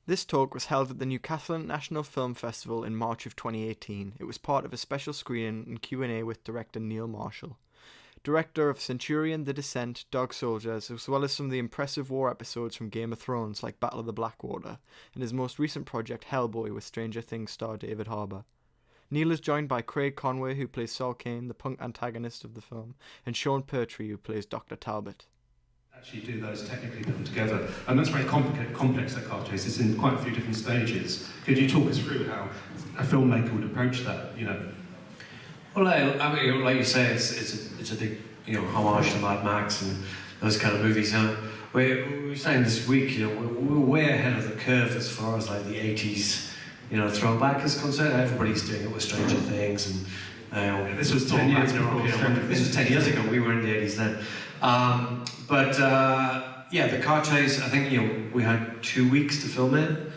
This talk was held at the Newcastle International Film Festival in March of 2018. It was part of a special screening and Q&A with director Neil Marshall, director of Centurion, The Descent, Dog Soldiers, as well as some of the impressive war episodes from Game of Thrones like Battle of the Blackwater, and his most recent project Hellboy with Stranger Things star David Harbour. Neil is joined by Craig Conway, who plays Saul Kane, the punk antagonist of the film, and Sean Pertwee, who plays Dr. Talbot. Actually do those, technically put them together, and that's very complex, that car chase. It's in quite a few different stages. Could you talk us through how a filmmaker would approach that, you know? Well, I mean, like you say, it's a big, homage to Mad Max and those kind of movies. We were saying this week, we're way ahead of the curve as far as like the 80s, throwback is concerned. Everybody's doing it with Stranger Things and this was 10 years ago. This was 10 years ago. We were in the 80s then. Yeah, the car chase, I think, we had 2 weeks to film it,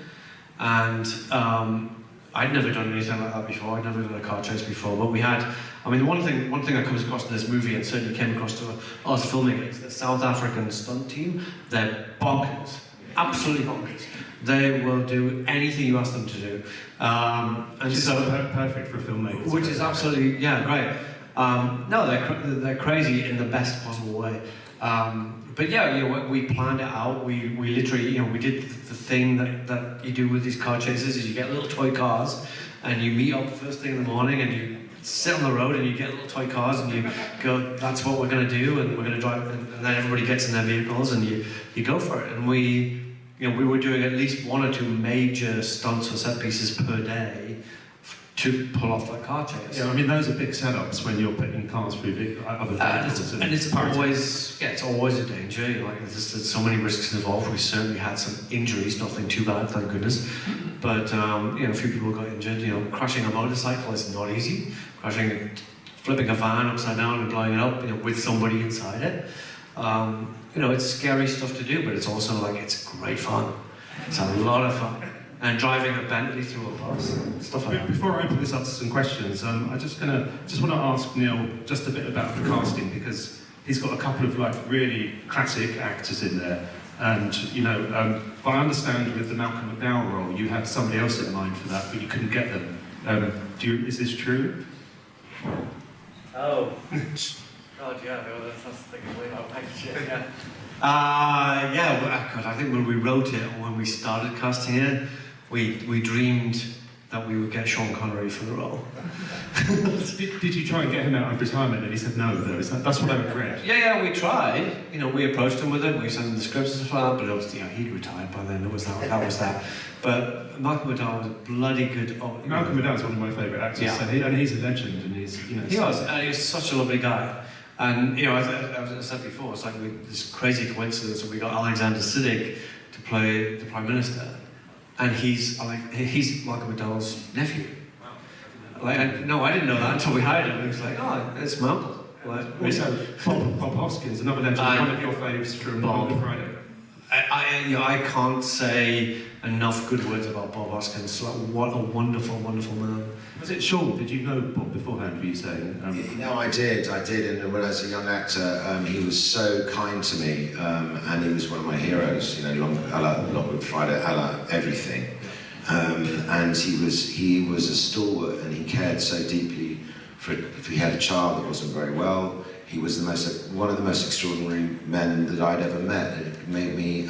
and I'd never done anything like that before. I'd never done a car chase before, but we had, one thing that comes across in this movie, and certainly came across to us filming it, is the South African stunt team. They're bonkers, absolutely bonkers. They will do anything you ask them to do. And so perfect for a filmmaker. Which is absolutely, great. No, they're crazy in the best possible way. But yeah, we planned it out. We literally, we did the thing that you do with these car chases is you get little toy cars and you meet up first thing in the morning and you sit on the road and you get little toy cars and you go, that's what we're going to do, and we're going to drive, and then everybody gets in their vehicles and you go for it. And we were doing at least 1 or 2 major stunts or set pieces per day to pull off that car chase. Yeah, those are big setups when you're putting cars through other vehicles. And it's always a danger. There's so many risks involved. We certainly had some injuries, nothing too bad, thank goodness. But a few people got injured. Crashing a motorcycle is not easy. Flipping a van upside down and blowing it up, with somebody inside it. It's scary stuff to do, but it's also it's great fun. It's a lot of fun. And driving a Bentley through a bus, stuff like that. Before I open this up to some questions, I just want to ask Neil just a bit about the casting, because he's got a couple of really classic actors in there, and but I understand with the Malcolm McDowell role, you had somebody else in mind for that, but you couldn't get them. Is this true? Oh. God, yeah, that's thinking way out next year, yeah. I think when we wrote it, or when we started casting it, we dreamed that we would get Sean Connery for the role. Did you try and get him out of retirement? And he said no, though. That's what I read. Yeah, we tried. We approached him with it. We sent him the scripts and stuff like that. But obviously, he'd retired by then. That was that. But Malcolm McDowell was bloody good. Malcolm McDowell's one of my favourite actors. Yeah. So he's a legend, and he's he was such a lovely guy. And as I said before, it's this crazy coincidence that we got Alexander Siddig to play the Prime Minister. And he's Malcolm McDowell's nephew. I didn't know that until we hired him. He was like, oh, it's Malcolm. Also, Bob Hoskins, another legend, one of your faves from Bob Friday. I can't say enough good words about Bob Hoskins. What a wonderful, wonderful man. Was it Sean? Did you know Bob beforehand, were you saying? No, I did, and when I was a young actor, he was so kind to me, and he was one of my heroes, Lockwood Friday, everything. And he was a stalwart, and he cared so deeply for if he had a child that wasn't very well. He was one of the most extraordinary men that I'd ever met. It made me,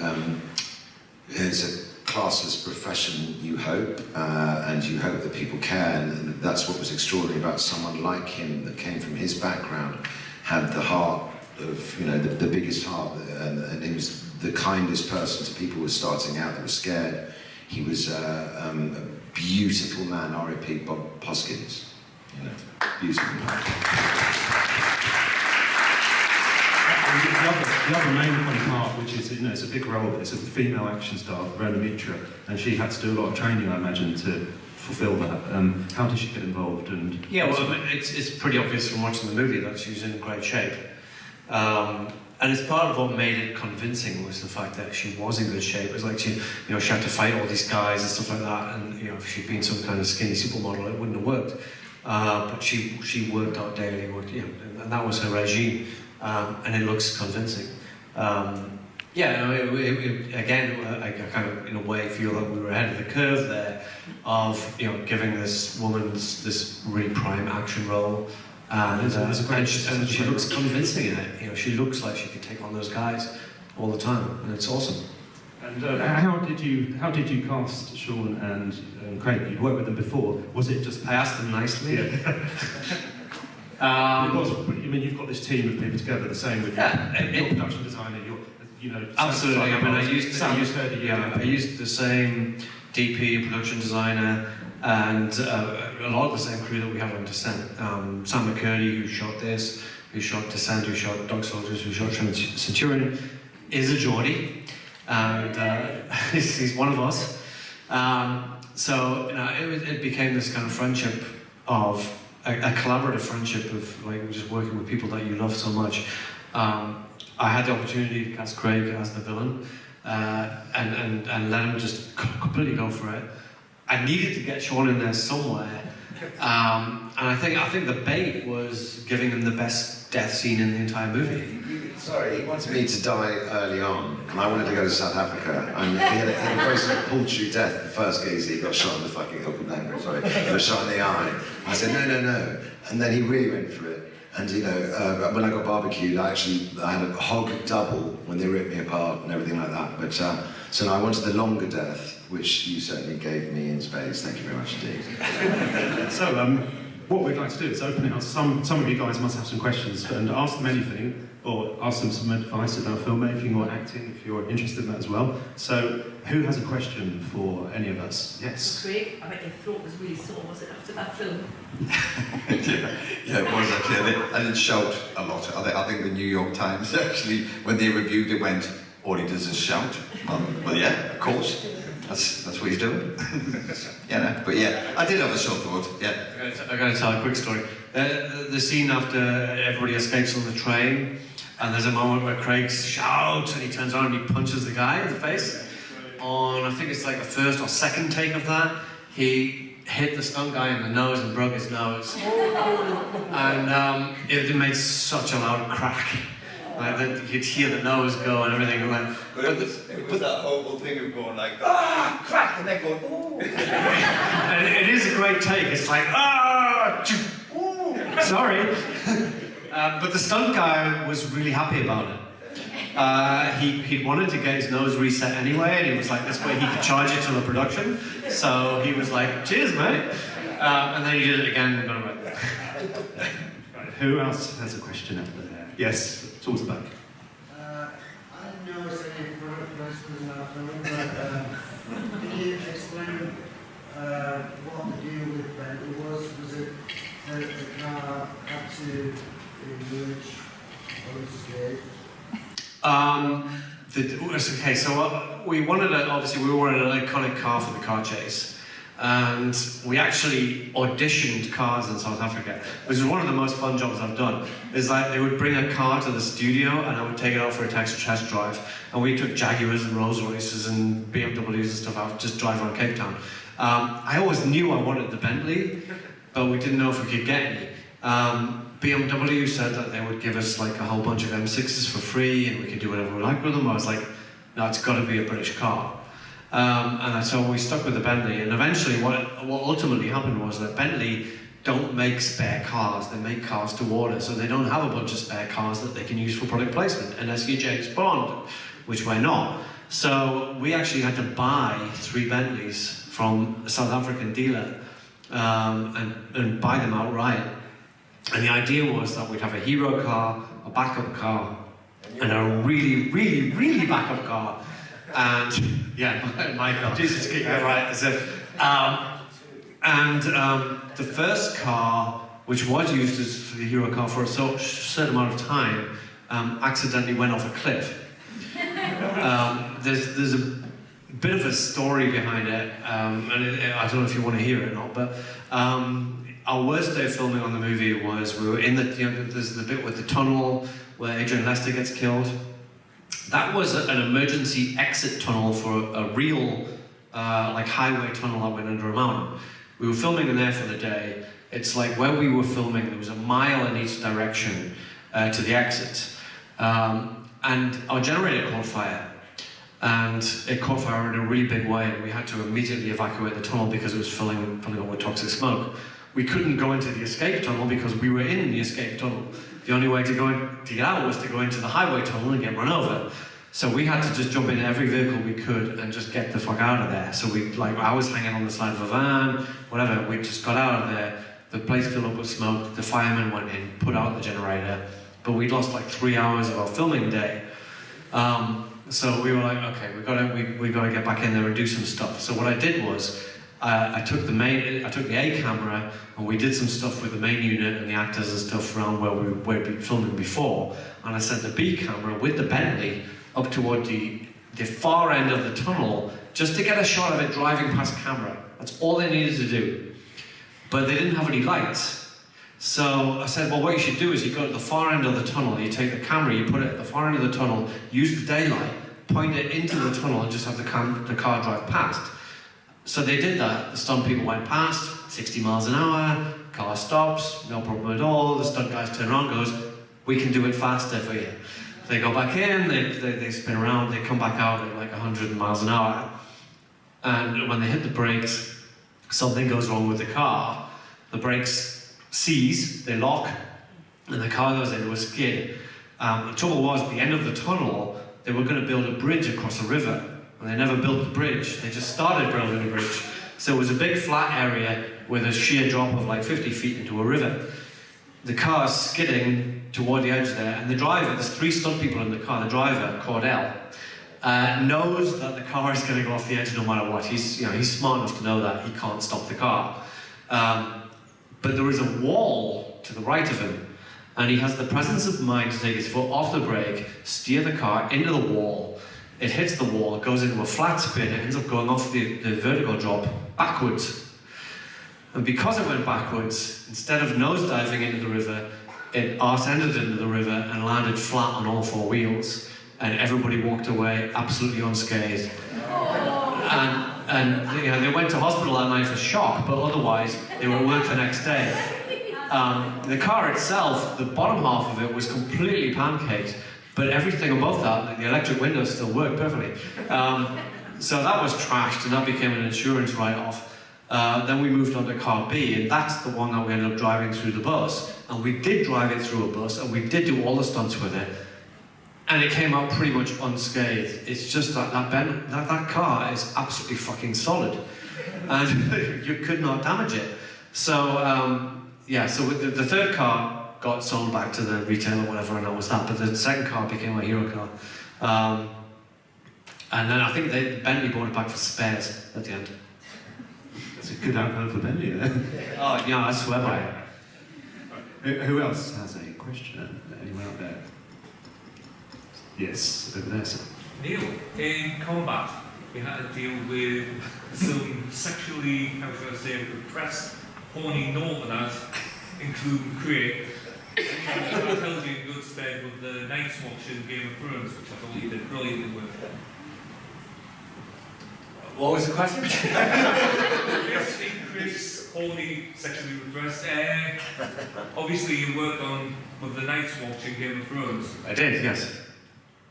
it's a classless profession, you hope, and you hope that people care, and that's what was extraordinary about someone like him that came from his background, had the heart of, the biggest heart, and he was the kindest person to people who were starting out that were scared. He was a beautiful man, R.I.P. Bob Hoskins, beautiful man. The other main part, which is, it's a big role, but it's a female action star, Rona Mitra, and she had to do a lot of training, I imagine, to fulfil that. How did she get involved? It's pretty obvious from watching the movie that she was in great shape. And it's part of what made it convincing was the fact that she was in good shape. It was like she had to fight all these guys and stuff like that, and if she'd been some kind of skinny supermodel, it wouldn't have worked. But she worked out daily, and that was her regime. And it looks convincing. Yeah, again, I kind of, in a way, feel that we were ahead of the curve there of, giving this woman this really prime action role. And she looks convincing in it. She looks like she could take on those guys all the time, and it's awesome. And how did you cast Sean and Craig? You'd worked with them before. Was it just? I asked them nicely. Yeah. You've got this team of people together. The same with your production designer. Absolutely. I used the same DP, production designer, and a lot of the same crew that we have on Descent. Sam McCurdy, who shot this, who shot Descent, who shot Dog Soldiers, who shot Centurion, is a Geordie, and he's one of us. So it became this kind of friendship of a collaborative friendship of just working with people that you love so much. I had the opportunity to cast Craig as the villain, and let him just completely go for it. I needed to get Sean in there somewhere, and I think the bait was giving him the best death scene in the entire movie. Sorry, he wanted me to die early on, and I wanted to go to South Africa. And he had a very sort of paltry death. The first geezer, he got shot in the fucking he got shot in the eye. I said no, and then he really went for it. And when I got barbecued, I had a hog double when they ripped me apart and everything like that. But so now I wanted the longer death, which you certainly gave me in spades. Thank you very much indeed. So what we'd like to do is open it up. Some of you guys must have some questions, and ask them anything, or ask them some advice about filmmaking or acting if you're interested in that as well. So who has a question for any of us? Yes. Craig, I bet your throat was really sore, was it, after that film? yeah, it was actually. I didn't shout a lot. I think the New York Times actually, when they reviewed it, went, all he does is shout. Well, yeah, of course. That's what he's doing. But yeah, I did have a short thought. Yeah. I got to tell a quick story. The scene after everybody escapes on the train, and there's a moment where Craig shouts and he turns around and he punches the guy in the face. On, I think it's like the first or second take of that, he hit the stunt guy in the nose and broke his nose. And it made such a loud crack. Like that you'd hear the nose go and everything. But it was that horrible thing of going like, crack, and then going, oh. And it is a great take. It's like, sorry. But the stunt guy was really happy about it. He wanted to get his nose reset anyway, and he was like, this way he could charge it to the production. So he was like, cheers, mate. And then he did it again and got it right. Right, who else has a question up there? Yes, towards the back. I didn't notice any product placement in that film, but can you explain what the deal with Bentley was? Was it that the car had to emerge or escape? Okay, so we wanted obviously we wanted an iconic car for the car chase, and we actually auditioned cars in South Africa, which is one of the most fun jobs I've done. Is like they would bring a car to the studio and I would take it out for a test drive, and we took Jaguars and Rolls Royces and BMWs and stuff out, just drive around Cape Town. I always knew I wanted the Bentley, but we didn't know if we could get any. BMW said that they would give us like a whole bunch of M6s for free and we could do whatever we like with them. I was like, no, it's got to be a British car. And so we stuck with the Bentley, and eventually what ultimately happened was that Bentley don't make spare cars, they make cars to order, so they don't have a bunch of spare cars that they can use for product placement, unless you're James Bond, which we're not. So we actually had to buy 3 Bentleys from a South African dealer and buy them outright. And the idea was that we'd have a hero car, a backup car, and a really, really, really backup car. And yeah, my God, Jesus, get that right, as if. The first car, which was used as the hero car for a certain amount of time, accidentally went off a cliff. There's a bit of a story behind it, and I don't know if you want to hear it or not, but our worst day of filming on the movie was we were in there's the bit with the tunnel where Adrian Lester gets killed. That was an emergency exit tunnel for a real highway tunnel that went under a mountain. We were filming in there for the day. It's like where we were filming, there was a mile in each direction to the exit. and our generator caught fire. And it caught fire in a really big way, and we had to immediately evacuate the tunnel because it was filling up with toxic smoke. We couldn't go into the escape tunnel because we were in the escape tunnel. The only way to get out was to go into the highway tunnel and get run over. So we had to just jump into every vehicle we could and just get the fuck out of there. So I was hanging on the side of a van, whatever, we just got out of there. The place filled up with smoke, the firemen went in, put out the generator, but we'd lost like 3 hours of our filming day. So we were like, okay, we gotta get back in there and do some stuff. So what I did was, I took the A camera and we did some stuff with the main unit and the actors and stuff around where we'd been filming before. And I sent the B camera with the Bentley up toward the far end of the tunnel just to get a shot of it driving past camera. That's all they needed to do. But they didn't have any lights. So I said, well, what you should do is you go to the far end of the tunnel, you take the camera, you put it at the far end of the tunnel, use the daylight, point it into the tunnel and just have the car drive past. So they did that. The stunt people went past, 60 miles an hour, car stops, no problem at all. The stunt guys turn around and goes, we can do it faster for you. They go back in, they spin around, they come back out at like 100 miles an hour. And when they hit the brakes, something goes wrong with the car. The brakes seize, they lock, and the car goes into a skid. The trouble was, at the end of the tunnel, they were going to build a bridge across a river. And they never built the bridge, they just started building a bridge. So it was a big flat area with a sheer drop of like 50 feet into a river. The car's skidding toward the edge there, and the driver, there's 3 stunt people in the car, the driver, Cordell, knows that the car is going to go off the edge no matter what. He's smart enough to know that he can't stop the car. But there is a wall to the right of him, and he has the presence of mind to take his foot off the brake, steer the car into the wall. It hits the wall, it goes into a flat spin, it ends up going off the vertical drop backwards. And because it went backwards, instead of nosediving into the river, it arse-ended into the river and landed flat on all 4 wheels. And everybody walked away absolutely unscathed. And they went to hospital that night for shock, but otherwise they were at work the next day. The car itself, the bottom half of it was completely pancaked, but everything above that, like the electric windows, still worked perfectly. So that was trashed, and that became an insurance write-off. Then we moved on to car B, and that's the one that we ended up driving through the bus. And we did drive it through a bus, and we did do all the stunts with it. And it came out pretty much unscathed. It's just that car is absolutely fucking solid. And you could not damage it. So, so the third car got sold back to the retailer or whatever, and that was that. But the second car became a hero car. And then I think Bentley bought it back for spares at the end. That's a good outcome for Bentley then. Oh, yeah, I swear by it. Who else has a question? Anyone out there? Yes, over there, sir. Neil, in combat, we had to deal with some sexually, how should I say, repressed, horny northerners, including Craig. And that tells you in good stead with the Night's Watch in Game of Thrones, which I thought you did brilliantly with. What was the question? Yes, Chris, horny, sexually repressed. Obviously, you worked on with the Night's Watch in Game of Thrones. I did, yes.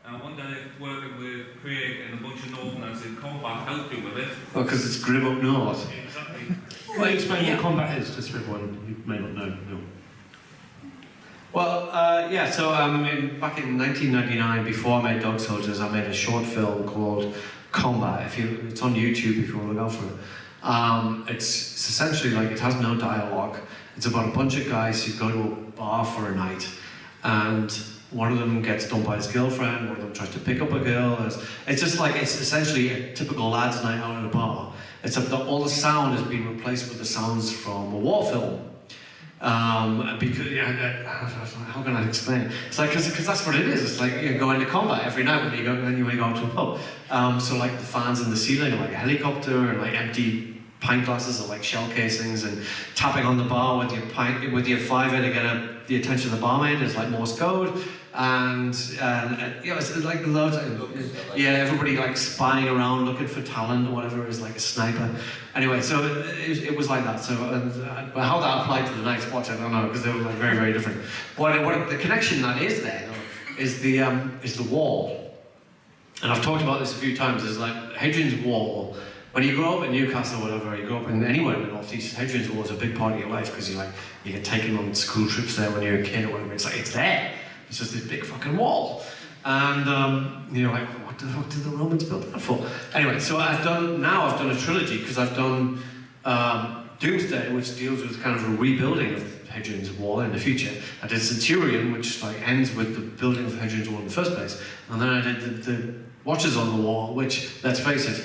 I wonder if working with Craig and a bunch of Northerners in combat helped you with it. Oh, because it's grim up north. Exactly. Well, explain what combat is, just for everyone who may not know. No. Well, so back in 1999, before I made Dog Soldiers, I made a short film called Combat. It's on YouTube if you want to look out for it. It's essentially like, it has no dialogue. It's about a bunch of guys who go to a bar for a night, and one of them gets dumped by his girlfriend, one of them tries to pick up a girl. It's just like, it's essentially a typical lads' night out at a bar, except that all the sound has been replaced with the sounds from a war film. Because, how can I explain it? It's like, because that's what it is. It's like you go into combat every night when you go out to a pub. So like the fans in the ceiling are like a helicopter, and like empty pint glasses are like shell casings, and tapping on the bar with your fiver to get the attention of the barmaid is like Morse code. And it's like loads of, everybody like spying around looking for talent or whatever, is like a sniper. Anyway, so it was like that. So but how that applied to the Night's Watch, I don't know, because they were like very, very different. What the connection that is there, though, is the wall. And I've talked about this a few times. It's like Hadrian's Wall. When you grow up in Newcastle or whatever, you grow up in anywhere in the northeast, Hadrian's Wall is a big part of your life because you get taken on school trips there when you're a kid or whatever. It's like, it's there. It's just this big fucking wall. And you're like, what the fuck did the Romans build that for? Anyway, so I've done a trilogy because I've done Doomsday, which deals with kind of a rebuilding of Hadrian's Wall in the future. I did Centurion, which like ends with the building of Hadrian's Wall in the first place. And then I did the Watchers on the Wall, which, let's face it,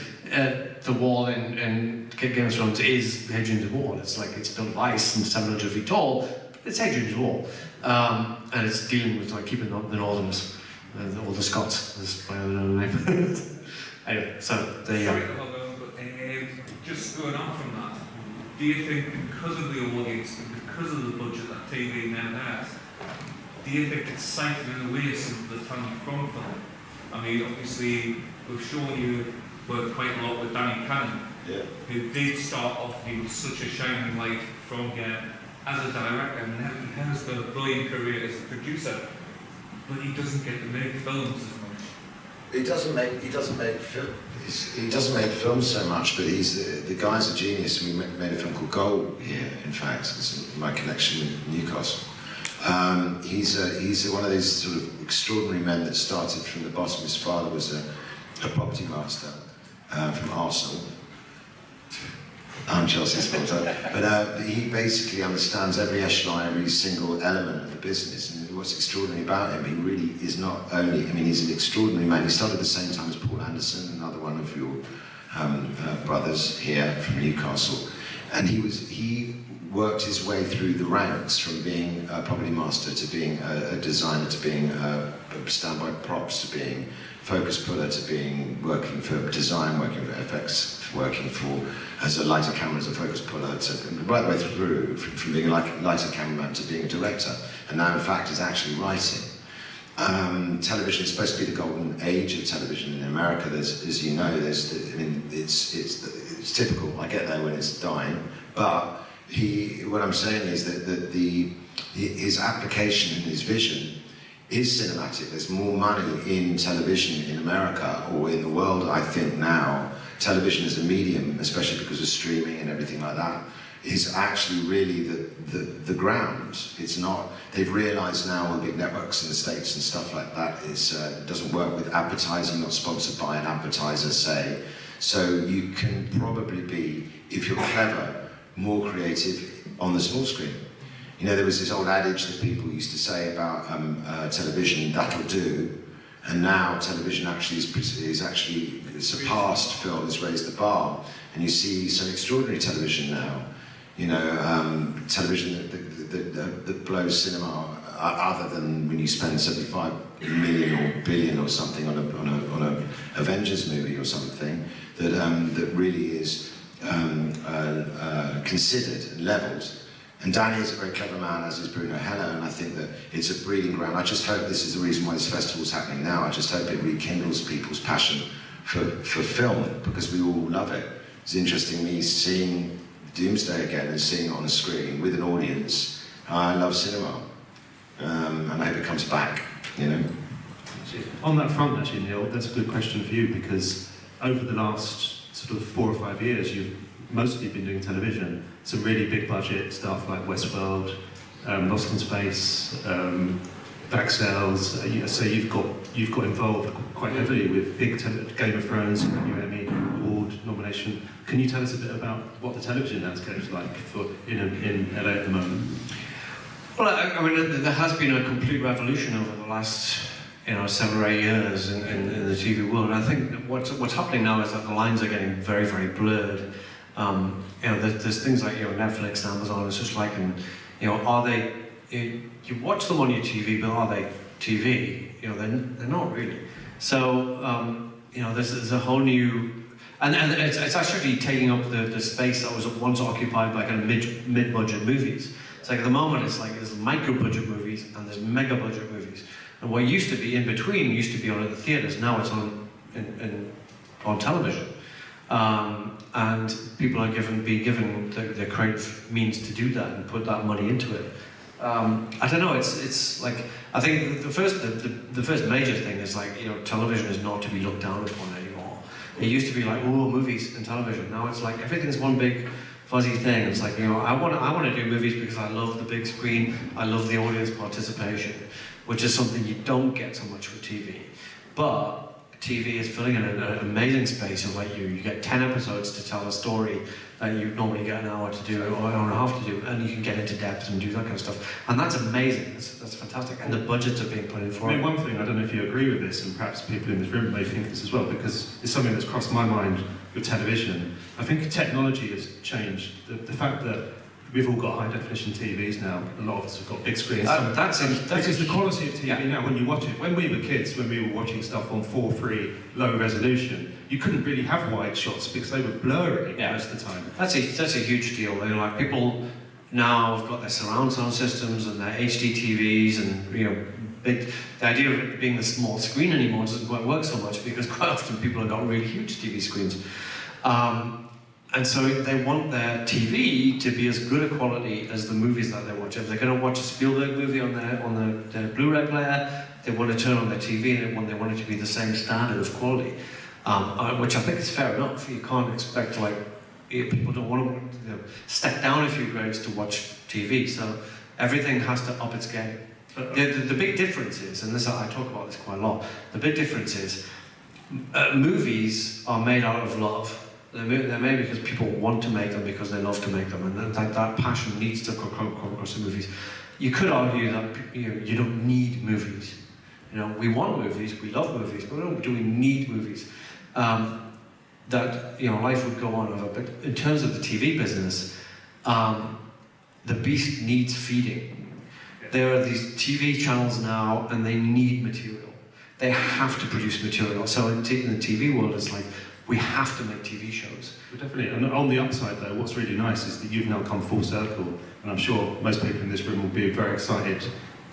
the wall in Game of Thrones is Hadrian's Wall. It's like, it's built of ice and 700 feet tall, but it's Hadrian's Wall. And it's dealing with like keeping the Northerners, all the Scots, is my other name. Anyway, so there you go. Sorry to hold on, but just going on from that, do you think because of the audience and because of the budget that TV now has, do you think it's siphoning away some of the talent from film? I mean, obviously, we've shown you worked quite a lot with Danny Cannon, who did start off, he was such a shining light from here as a director, and now he has a brilliant career as a producer, but he doesn't get to make films as much. He doesn't make films so much, but the guy's a genius. We made a film called Goal here, in fact. It's my connection with Newcastle. He's one of these sort of extraordinary men that started from the bottom. His father was a property master from Arsenal. I'm Chelsea supporter, but he basically understands every echelon, every single element of the business. And what's extraordinary about him, he really is not only, I mean, he's an extraordinary man. He started at the same time as Paul Anderson, another one of your brothers here from Newcastle. And he worked his way through the ranks from being a property master to being a designer to being a standby props to being focus puller to being working for design, working for FX, working for as a lighter camera, as a focus puller, to, right the way through from being a lighter cameraman to being a director, and now in fact is actually writing. Television is supposed to be the golden age of television in America. There's, as you know, it's typical. I get there when it's dying, but what I'm saying is that his application and his vision is cinematic. There's more money in television in America or in the world, I think now. Television as a medium, especially because of streaming and everything like that, is actually really the ground. It's not, they've realised now all the big networks in the States and stuff like that it doesn't work with advertising, not sponsored by an advertiser, say. So you can probably be, if you're clever, more creative on the small screen. You know, there was this old adage that people used to say about television, that'll do, and now television actually is actually surpassed film, has raised the bar, and you see some extraordinary television now. You know, television that blows cinema, other than when you spend 75 million or billion or something on a Avengers movie or something, that really is considered and levelled. And Danny is a very clever man, as is Bruno Heller, and I think that it's a breeding ground. I just hope this is the reason why this festival's happening now. I just hope it rekindles people's passion for film, because we all love it. It's interesting me seeing Doomsday again and seeing it on the screen with an audience. I love cinema, and I hope it comes back, you know. On that front, actually, Neil, that's a good question for you, because over the last sort of 4 or 5 years, you've mostly been doing television, some really big budget stuff like Westworld, Lost in Space, Back Cells. So you've got involved quite heavily with big Game of Thrones, your Emmy Award nomination. Can you tell us a bit about what the television landscape is like in LA at the moment? Well, I mean, there has been a complete revolution over the last 7 or 8 years in the TV world. And I think what's happening now is that the lines are getting very, very blurred. There's things like Netflix and Amazon. It's just like, are they? You watch them on your TV, but are they TV? They're not really. So there's a whole new, and it's actually taking up the space that was once occupied by kind of mid-budget movies. It's like at the moment it's like there's micro-budget movies and there's mega-budget movies, and what used to be in between used to be on at the theatres. Now it's on television. And people are being given the creative means to do that and put that money into it. I don't know. It's like, I think the first major thing is like, you know, television is not to be looked down upon anymore. It used to be like, oh, movies and television. Now it's like everything's one big fuzzy thing. It's like, you know, I want to do movies because I love the big screen. I love the audience participation, which is something you don't get so much with TV. But TV is filling in an amazing space of like you get 10 episodes to tell a story that you normally get an hour to do or an hour and a half to do, and you can get into depth and do that kind of stuff. And that's amazing, that's fantastic. And the budgets are being put in for it. I mean, one thing, I don't know if you agree with this, and perhaps people in this room may think this as well, because it's something that's crossed my mind with television. I think technology has changed. The fact that we've all got high-definition TVs now. A lot of us have got big screens. That's because the quality of TV now, when you watch it, when we were kids, when we were watching stuff on 4:3 low resolution, you couldn't really have wide shots because they were blurry most of the time. That's a huge deal. You know, like people now have got their surround sound systems and their HD TVs, and you know, the idea of it being the small screen anymore doesn't quite work so much because quite often people have got really huge TV screens. And so they want their TV to be as good a quality as the movies that they watch. If they're going to watch a Spielberg movie on their Blu-ray player, they want to turn on their TV and they want it to be the same standard of quality, which I think is fair enough. You can't expect, like, people don't want to step down a few grades to watch TV, so everything has to up its game. The big difference is, and this I talk about this quite a lot, the big difference is movies are made out of love. They're made because people want to make them because they love to make them, and that passion needs to come across the movies. You could argue that you don't need movies. You know, we want movies, we love movies, but do we need movies? That, you know, life would go on over. But in terms of the TV business, the beast needs feeding. There are these TV channels now, and they need material. They have to produce material. So in the TV world, it's like, we have to make TV shows. Well, definitely, and on the upside though, what's really nice is that you've now come full circle, and I'm sure most people in this room will be very excited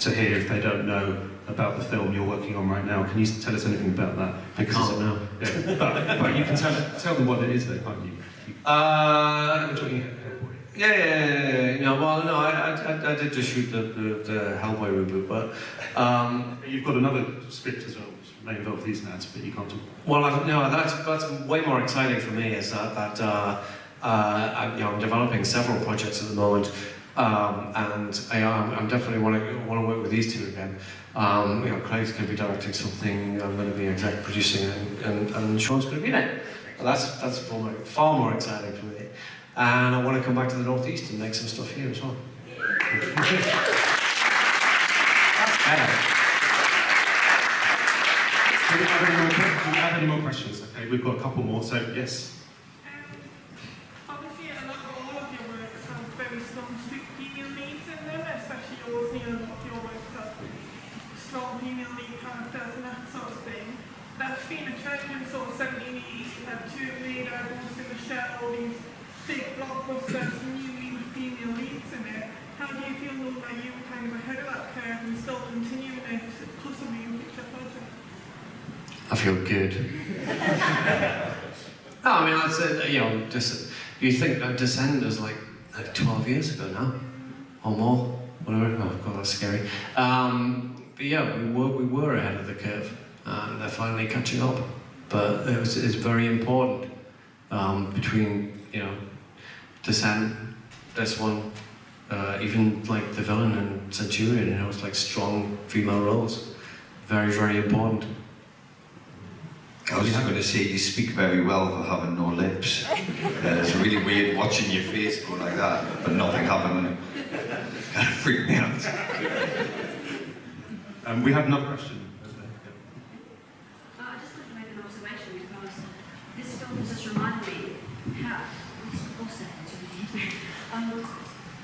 to hear if they don't know about the film you're working on right now. Can you tell us anything about that? Because I can't now. Yeah, but you can tell them what it is though, can't you? We're talking Hellboy. Yeah. No, well, no, I did just shoot the Hellboy reboot, but... You've got another script as well, which may involve these lads, but you can't talk. Well, no, that's way more exciting for me, is that I'm developing several projects at the moment, and I'm definitely want to work with these two again. You know, Craig's going to be directing something, I'm going to be exec producing, and Sean's going to be in it. That's far more exciting for me. And I want to come back to the Northeast and make some stuff here as well. Do we have any more questions? Okay, we've got a couple more, so yes. Obviously, a lot of all of your works have very strong female leads in them, especially yours, Neil, a lot of your works have strong female lead characters and that sort of thing. That's been a trend in sort of 70s, you have two lead Ghost in the Shell, all these big blockbusters, new female leads in it. How do you feel though that you were kind of ahead of that curve and still continuing it, possibly in future projects? I feel good. No, I mean, I'd say, you know, you think that Descent is like 12 years ago now, or more, whatever. Oh God, that's scary. But yeah, we were ahead of the curve, and they're finally catching up. But it's very important between, you know, Descent, this one, even like the villain and Centurion. You know, it's like strong female roles, very, very important. I was just going to say, you speak very well for having no lips. It's really weird watching your face go like that, but nothing happening. Kind of freaked me out. We have another question. I just want to make an observation because this film has just reminded me how. I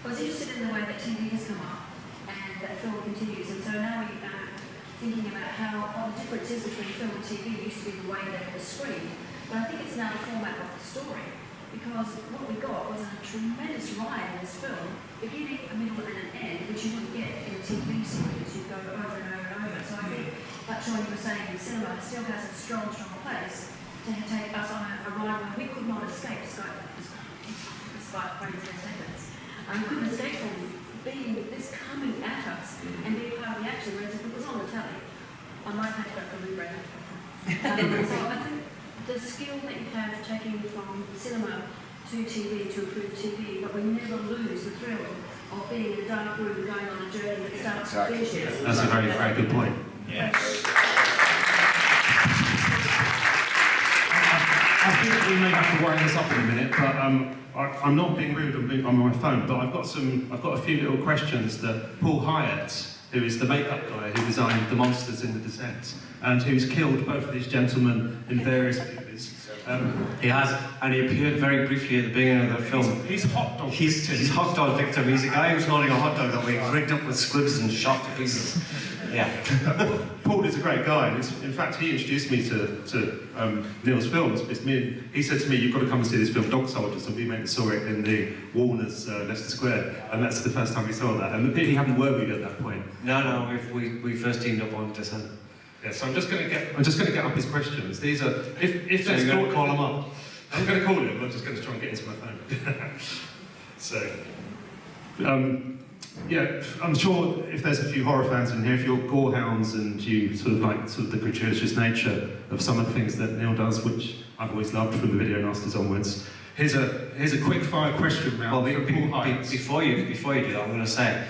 was interested in the way that TV has come up and that film continues, and so now we are thinking about what the difference is between film and TV. Used to be the way they had the screen, but I think it's now the format of the story, because what we got was a tremendous ride in this film, beginning, a middle and an end, which you wouldn't get in a TV series. You go over and over and over. So I think, like Sean, you were saying, the cinema still has a strong place to take us on a ride where we could not escape, despite Frank's statements. We couldn't escape from being this coming at us and be part of the action, whereas if it was on the telly, I might have to go for rebrand. So I think the skill that you have taking from cinema to TV to improve TV, but we never lose the thrill of being in a dark room going on a journey that starts and finishes. That's a very, very good point. Yes. I think we may have to wind this up in a minute, but I'm not being rude, I'm being on my phone, but I've got a few little questions that Paul Hyatt, who is the makeup guy who designed the monsters in The Descent, and who's killed both of these gentlemen in various movies. He has, and he appeared very briefly at the beginning of the film. He's hot dog. He's hot dog victim. He's a guy who's holding a hot dog that we rigged up with squibs and shot to pieces. Yeah. Paul is a great guy, and in fact he introduced me to Neil's films. He said to me, "You've got to come and see this film, Dog Soldiers," and we went and saw it in the Warner's Leicester Square, and that's the first time we saw that. And he hadn't worked with you at that point. No, we first teamed up on Descent. Yeah, so I'm just going to get up his questions. These are if So there's you're going to call him up? I'm going to call him. I'm just going to try and get into my phone. So. Yeah, I'm sure if there's a few horror fans in here, if you're gore hounds and you sort of like the gratuitous nature of some of the things that Neil does, which I've always loved from the Video Nasties onwards. Here's a quick fire question round. Well, before you do that, I'm going to say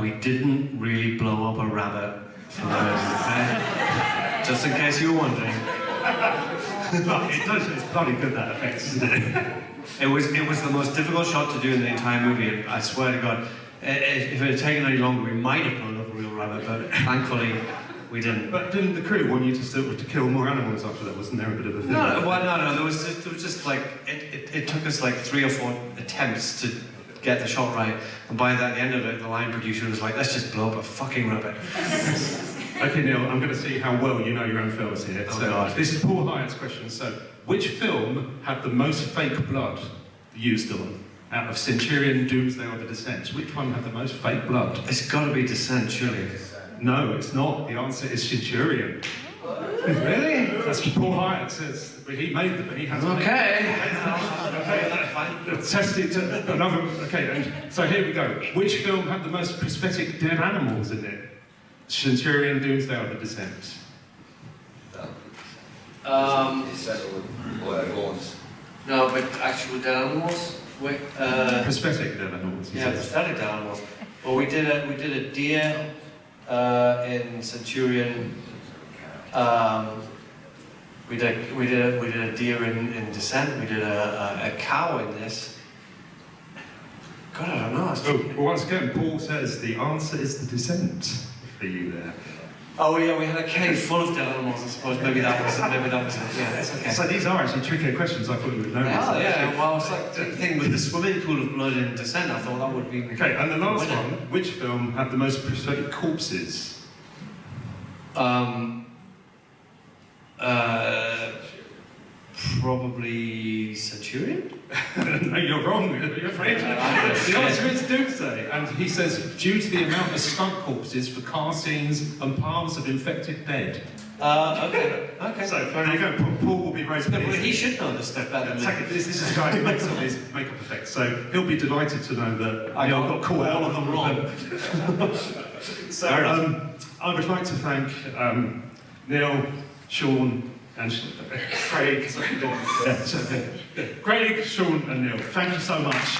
we didn't really blow up a rabbit for the movie, just in case you were wondering. It's bloody good, that effect, isn't it? It was the most difficult shot to do in the entire movie, and I swear to God, if it had taken any longer, we might have blown up a real rabbit, but thankfully we didn't. But didn't the crew want you to kill more animals after that? Wasn't there a bit of a thing? No. There was just like it took us like 3 or 4 attempts to get the shot right, and by the end of it, the line producer was like, "Let's just blow up a fucking rabbit." Okay, Neil, I'm going to see how well you know your own films here. Oh, so God. This is Paul Hyatt's question. So, which film had the most fake blood used on? Out of Centurion, Doomsday, or The Descent? Which one had the most fake blood? It's got to be Descent, surely. No, it's not. The answer is Centurion. Really? That's what Paul Hyatt says. But he made them, and he has Okay. tested another. Okay, and so here we go. Which film had the most prosthetic dead animals in it? Centurion, Doomsday, or The Descent? No, but actual dead animals. Prosthetic dead animals. Yeah, prosthetic dead animals. Well, we did a deer in Centurion. We did a deer in Descent. We did a cow in this. God, I don't know. Well, once again, Paul says the answer is The Descent for you there. Oh yeah, we had a cave full of dead animals. I suppose maybe that was it. Yeah, that's okay. So these are actually trickier questions. I thought you would know. Oh yeah, well, it's like the thing with the swimming pool of blood in Descent. I thought that would be okay. And the last one, which film had the most prosthetic corpses? Probably Centurion? No, you're wrong. You're afraid. The answer is Doomsday. And he says, due to the amount of stunt corpses for car scenes and palms of infected dead. Okay. So there you go. Paul will be raising no, but he should know this stuff better than me. This is a guy who makes all these makeup effects, so he'll be delighted to know that I got caught out all of them wrong. So I would like to thank Neil, Sean, and Craig. Craig, Sean, and Neil. Thank you so much.